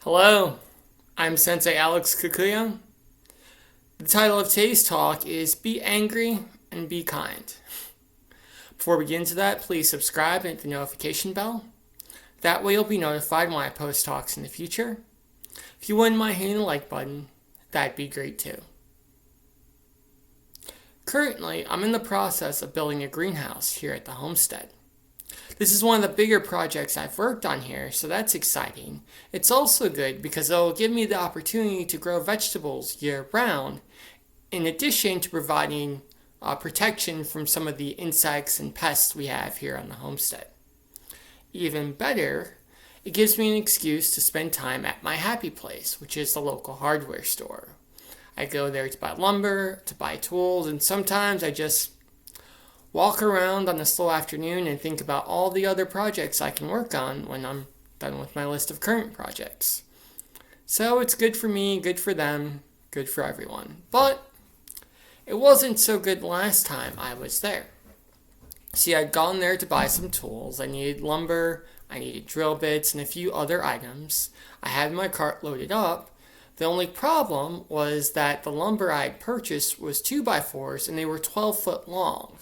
Hello, I'm Sensei Alex Kikuya. The title of today's talk is Be Angry and Be Kind. Before we get into that, please subscribe and hit the notification bell. That way you'll be notified when I post talks in the future. If you wouldn't mind hitting the like button, that'd be great too. Currently, I'm in the process of building a greenhouse here at the homestead. This is one of the bigger projects I've worked on here, so that's exciting. It's also good because it'll give me the opportunity to grow vegetables year round, in addition to providing protection from some of the insects and pests we have here on the homestead. Even better, it gives me an excuse to spend time at my happy place, which is the local hardware store. I go there to buy lumber, to buy tools, and sometimes I just walk around on a slow afternoon and think about all the other projects I can work on when I'm done with my list of current projects. So it's good for me, good for them, good for everyone. But it wasn't so good last time I was there. See, I'd gone there to buy some tools. I needed lumber, I needed drill bits, and a few other items. I had my cart loaded up. The only problem was that the lumber I had purchased was 2x4s and they were 12 foot long.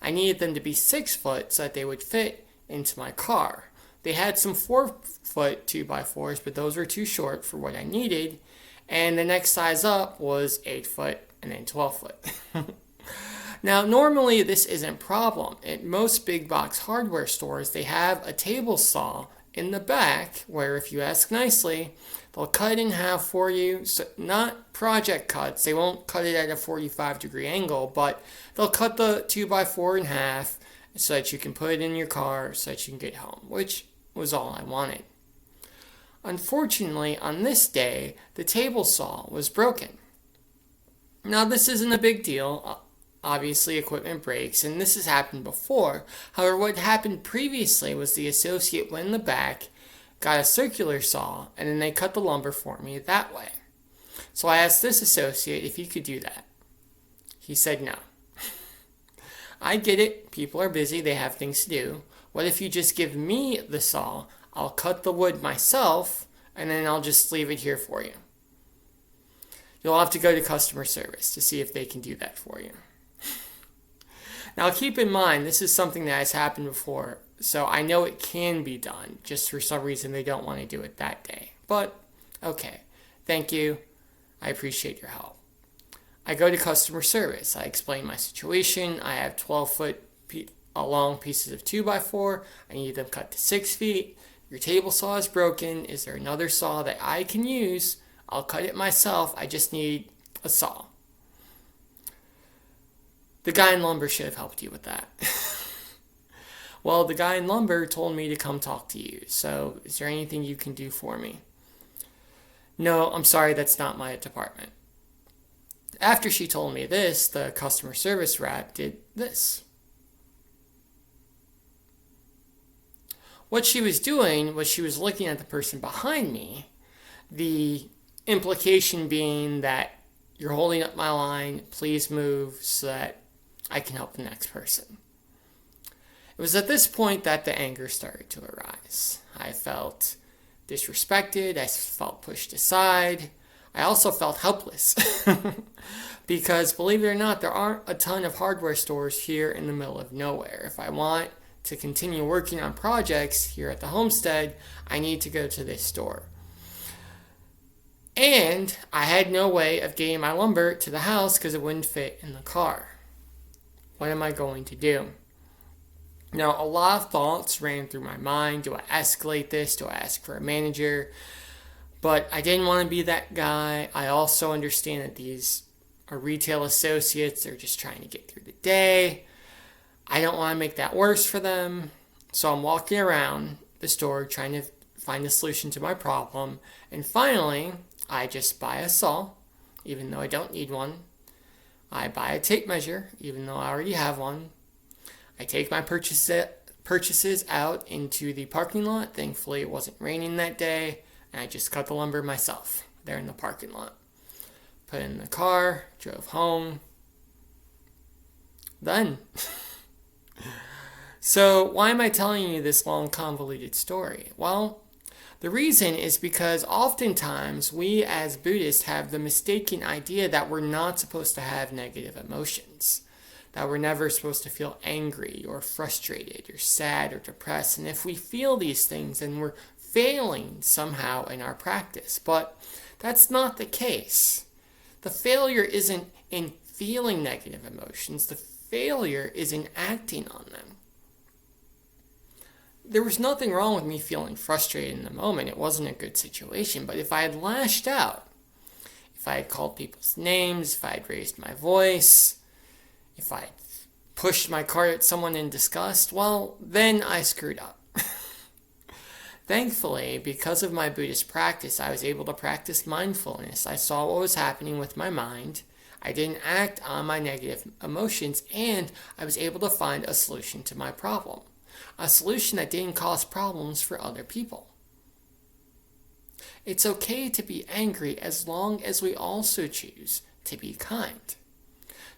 I needed them to be 6 foot so that they would fit into my car. They had some 4-foot 2x4s, but those were too short for what I needed. And the next size up was 8 foot and then 12 foot. Now, normally this isn't a problem. At most big box hardware stores, they have a table saw in the back where, if you ask nicely, they'll cut it in half for you. So not project cuts. They won't cut it at a 45-degree angle, but they'll cut the 2x4 in half so that you can put it in your car so that you can get home, which was all I wanted. Unfortunately, on this day, the table saw was broken. Now, this isn't a big deal. Obviously, equipment breaks, and this has happened before. However, what happened previously was the associate went in the back, got a circular saw, and then they cut the lumber for me that way. So I asked this associate if he could do that. He said no. I get it. People are busy. They have things to do. What if you just give me the saw? I'll cut the wood myself, and then I'll just leave it here for you. You'll have to go to customer service to see if they can do that for you. Now, keep in mind, this is something that has happened before, so I know it can be done. Just for some reason, they don't want to do it that day. But, okay. Thank you. I appreciate your help. I go to customer service. I explain my situation. I have 12-foot long pieces of 2x4. I need them cut to 6 feet. Your table saw is broken. Is there another saw that I can use? I'll cut it myself. I just need a saw. The guy in lumber should have helped you with that. Well, the guy in lumber told me to come talk to you. So, is there anything you can do for me? No, I'm sorry, that's not my department. After she told me this, the customer service rep did this. What she was doing was she was looking at the person behind me, the implication being that you're holding up my line, please move so that I can help the next person. It was at this point that the anger started to arise. I felt disrespected. I felt pushed aside. I also felt helpless. Because, believe it or not, there aren't a ton of hardware stores here in the middle of nowhere. If I want to continue working on projects here at the homestead, I need to go to this store. And I had no way of getting my lumber to the house because it wouldn't fit in the car. What am I going to do? Now, a lot of thoughts ran through my mind. Do I escalate this? Do I ask for a manager? But I didn't want to be that guy. I also understand that these are retail associates. They're just trying to get through the day. I don't want to make that worse for them. So I'm walking around the store trying to find a solution to my problem. And finally, I just buy a saw, even though I don't need one. I buy a tape measure, even though I already have one. I take my purchases out into the parking lot. Thankfully, it wasn't raining that day. And I just cut the lumber myself there in the parking lot. Put it in the car, drove home. Done. So why am I telling you this long, convoluted story? Well, The reason is because oftentimes we as Buddhists have the mistaken idea that we're not supposed to have negative emotions, that we're never supposed to feel angry or frustrated or sad or depressed. And if we feel these things, then we're failing somehow in our practice. But that's not the case. The failure isn't in feeling negative emotions. The failure is in acting on them. There was nothing wrong with me feeling frustrated in the moment. It wasn't a good situation. But if I had lashed out, if I had called people's names, if I had raised my voice, if I had pushed my cart at someone in disgust, well, then I screwed up. Thankfully, because of my Buddhist practice, I was able to practice mindfulness. I saw what was happening with my mind. I didn't act on my negative emotions, and I was able to find a solution to my problem. A solution that didn't cause problems for other people. It's okay to be angry as long as we also choose to be kind.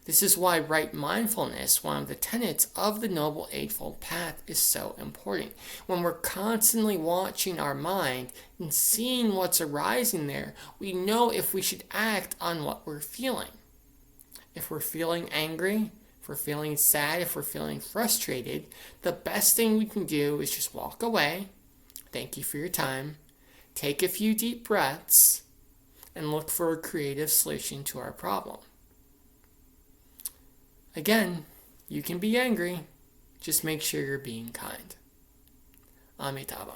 This is why right mindfulness, one of the tenets of the Noble Eightfold Path, is so important. When we're constantly watching our mind and seeing what's arising there, we know if we should act on what we're feeling. If we're feeling angry, if we're feeling sad, if we're feeling frustrated, the best thing we can do is just walk away. Thank you for your time. Take a few deep breaths and look for a creative solution to our problem. Again, you can be angry. Just make sure you're being kind. Amitabha.